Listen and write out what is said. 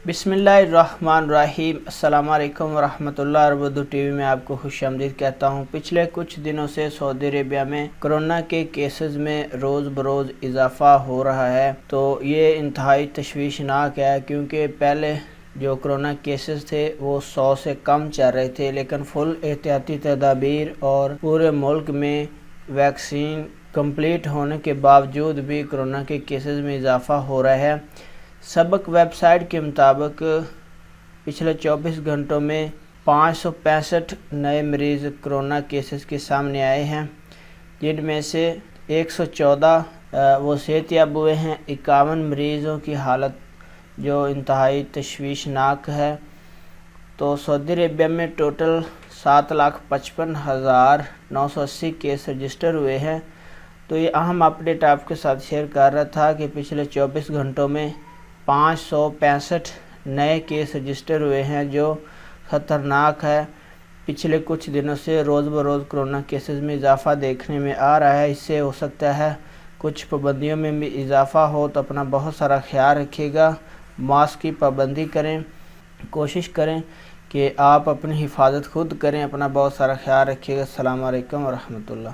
बिस्मिल्लाहिर्रहमानिर्रहीम। अस्सलाम वालेकुम वरहमतुल्लाह। उर्दू टीवी में आपको खुश आमदीद कहता हूँ। पिछले कुछ दिनों से सऊदी अरेबिया में कोरोना के केसेस में रोज़ बरोज़ इजाफ़ा हो रहा है, तो ये इंतहाई तशवीशनाक है, क्योंकि पहले जो कोरोना केसेस थे वो 100 से कम चल रहे थे, लेकिन फुल एहतियाती तदाबीर और पूरे मुल्क में वैक्सीन कंप्लीट होने के बावजूद भी कोरोना के केसेस में इजाफ़ा हो रहा है। सबक वेबसाइट के मुताबिक पिछले 24 घंटों में 565 नए मरीज़ कोरोना केसेस के सामने आए हैं, जिनमें से 114 वो सेहतयाब हुए हैं। 51 मरीज़ों की हालत जो इंतहाई तशवीशनाक है। तो सऊदी अरेबिया में टोटल 7,55,980 केस रजिस्टर हुए हैं। तो ये अहम अपडेट आपके साथ शेयर कर रहा था कि पिछले 24 घंटों में 565 नए केस रजिस्टर हुए हैं, जो ख़तरनाक है। पिछले कुछ दिनों से रोज़ बरोज़ कोरोना केसेस में इजाफ़ा देखने में आ रहा है। इससे हो सकता है कुछ पाबंदियों में भी इजाफ़ा हो, तो अपना बहुत सारा ख्याल रखिएगा। मास्क की पाबंदी करें, कोशिश करें कि आप अपनी हिफाजत खुद करें। अपना बहुत सारा ख्याल रखिएगा। अस्सलाम वालेकुम वरहमतुल्लाह।